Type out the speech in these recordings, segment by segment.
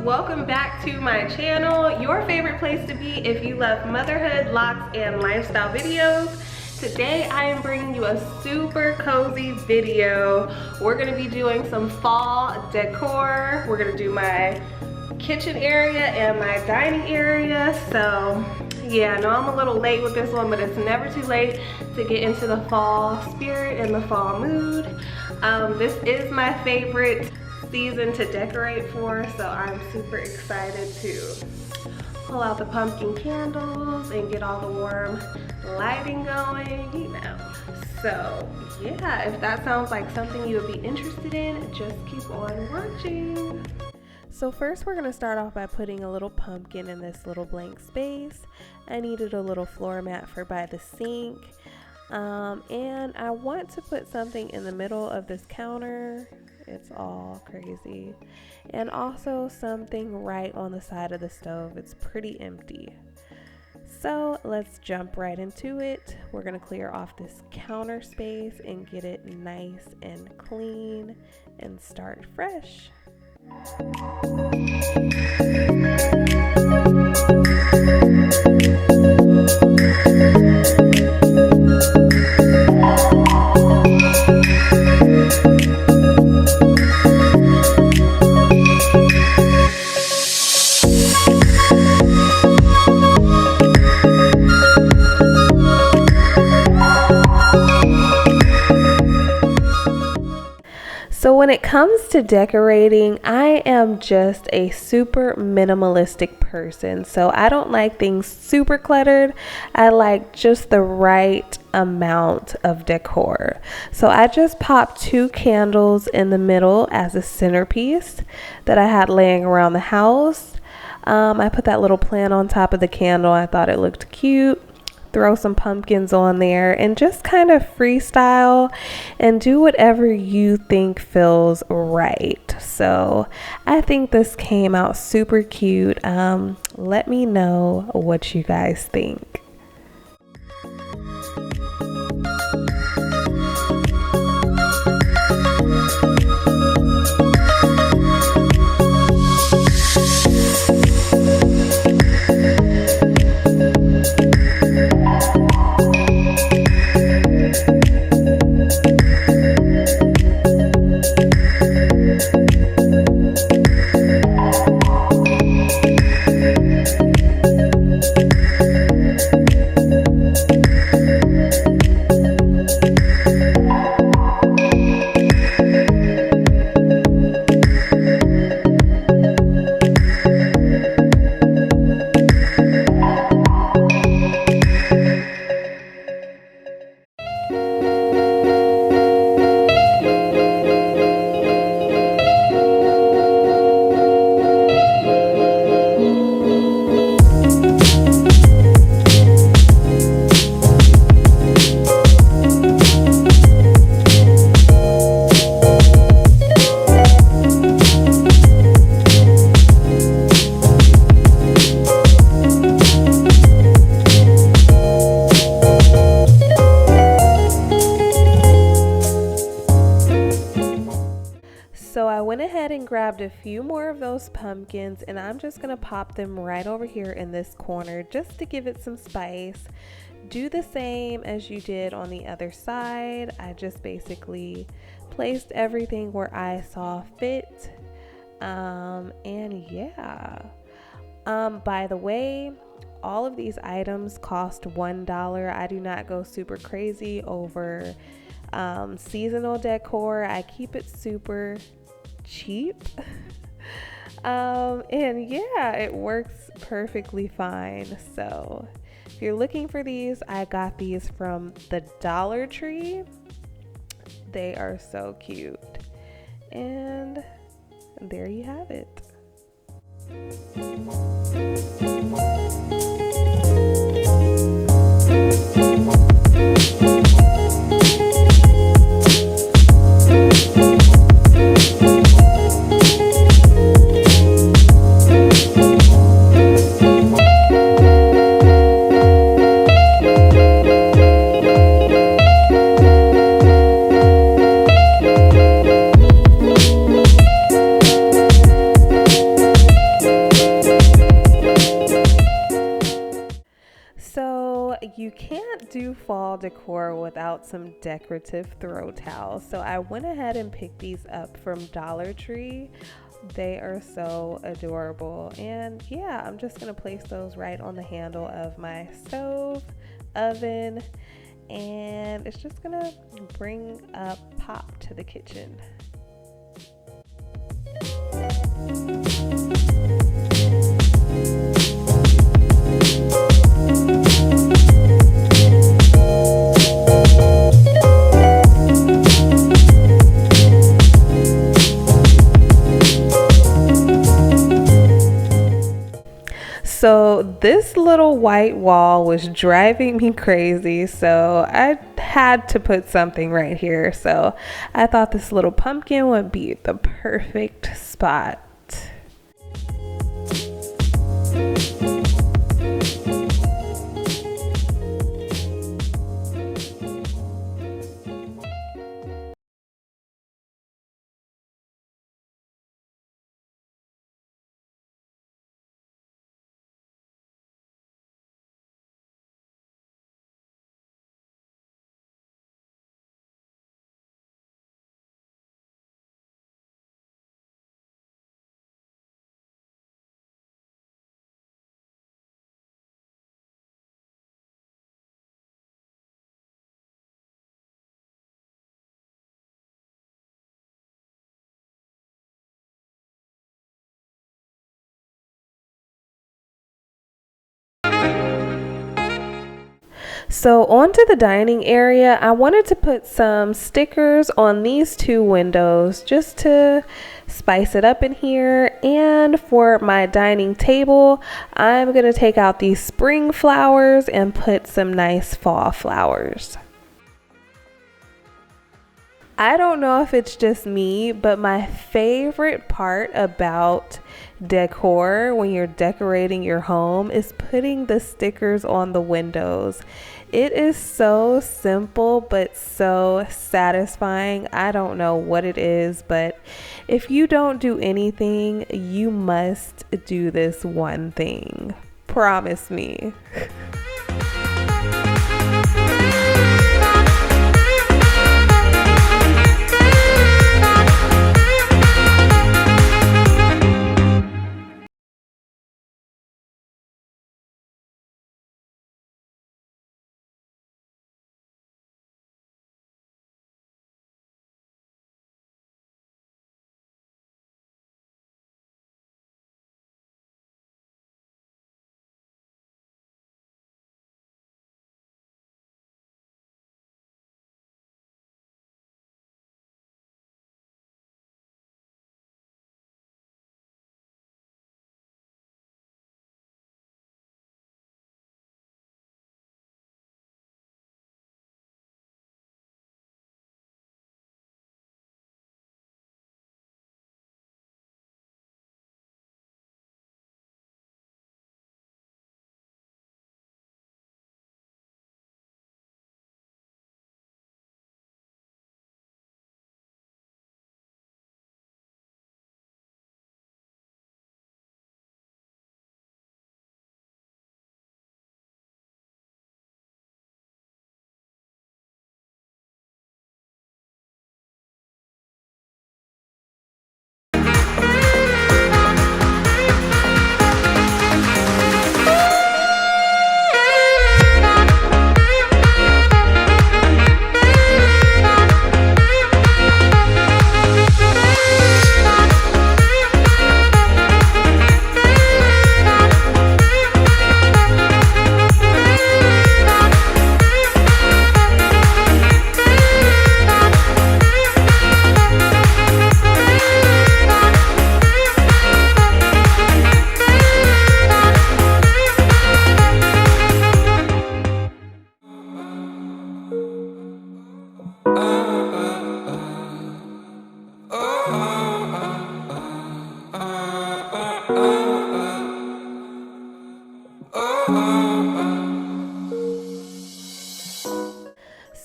welcome back to my channel, your favorite place to be if you love motherhood, locks, and lifestyle videos. Today I am bringing you a super cozy video. We're gonna be doing some fall decor. We're gonna do my kitchen area and my dining area. So yeah, I know I'm a little late with this one, but it's never too late to get into the fall spirit and the fall mood. This is my favorite season to decorate for, so I'm super excited to pull out the pumpkin candles and get all the warm lighting going, you know. So yeah, if that sounds like something you would be interested in, just keep on watching. So first we're going to start off by putting a little pumpkin in this little blank space. I needed a little floor mat for by the sink. And I want to put something in the middle of this counter. It's all crazy. And also something right on the side of the stove. It's pretty empty. So let's jump right into it. We're going to clear off this counter space and get it nice and clean and start fresh. So when it comes to decorating, I am just a super minimalistic person. So I don't like things super cluttered. I like just the right amount of decor. So I just popped 2 candles in the middle as a centerpiece that I had laying around the house. I put that little plant on top of the candle. I thought it looked cute. Throw some pumpkins on there and just kind of freestyle and do whatever you think feels right. So I think this came out super cute. Let me know what you guys think. So I went ahead and grabbed a few more of those pumpkins and I'm just going to pop them right over here in this corner just to give it some spice. Do the same as you did on the other side. I just basically placed everything where I saw fit. And yeah. By the way, all of these items cost $1. I do not go super crazy over seasonal decor. I keep it super cheap. And yeah, it works perfectly fine. So if you're looking for these, I got these from the Dollar Tree. They are so cute. And there you have it. fall decor without some decorative throw towels. So I went ahead and picked these up from Dollar Tree. They are so adorable. And yeah, I'm just going to place those right on the handle of my stove, oven, and it's just going to bring a pop to the kitchen. So this little white wall was driving me crazy, so I had to put something right here. So I thought this little pumpkin would be the perfect spot. So onto the dining area, I wanted to put some stickers on these two windows just to spice it up in here. And for my dining table, I'm going to take out these spring flowers and put some nice fall flowers. I don't know if it's just me, but my favorite part about decor when you're decorating your home is putting the stickers on the windows. It is so simple but so satisfying. I don't know what it is, but if you don't do anything, you must do this one thing. Promise me.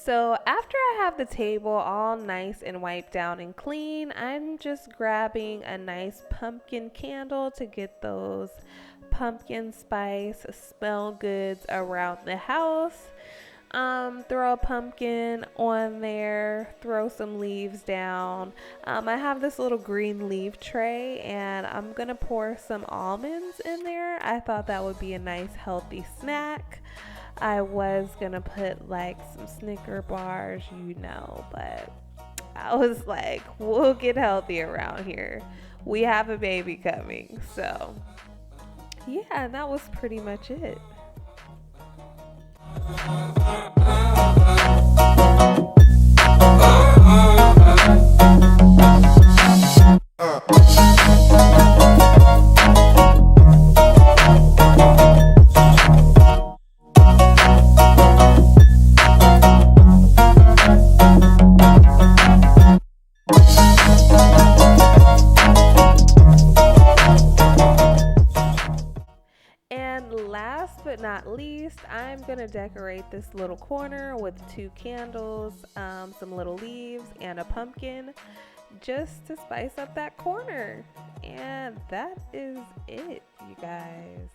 So after I have the table all nice and wiped down and clean, I'm just grabbing a nice pumpkin candle to get those pumpkin spice smell goods around the house. Throw a pumpkin on there, throw some leaves down. I have this little green leaf tray and I'm gonna pour some almonds in there. I thought that would be a nice healthy snack. I was gonna put like some Snicker bars, but I was like, we'll get healthy around here. We have a baby coming. So yeah, and that was pretty much it. And last but not least, I'm gonna decorate this little corner with 2 candles, some little leaves, and a pumpkin just to spice up that corner. And that is it, you guys.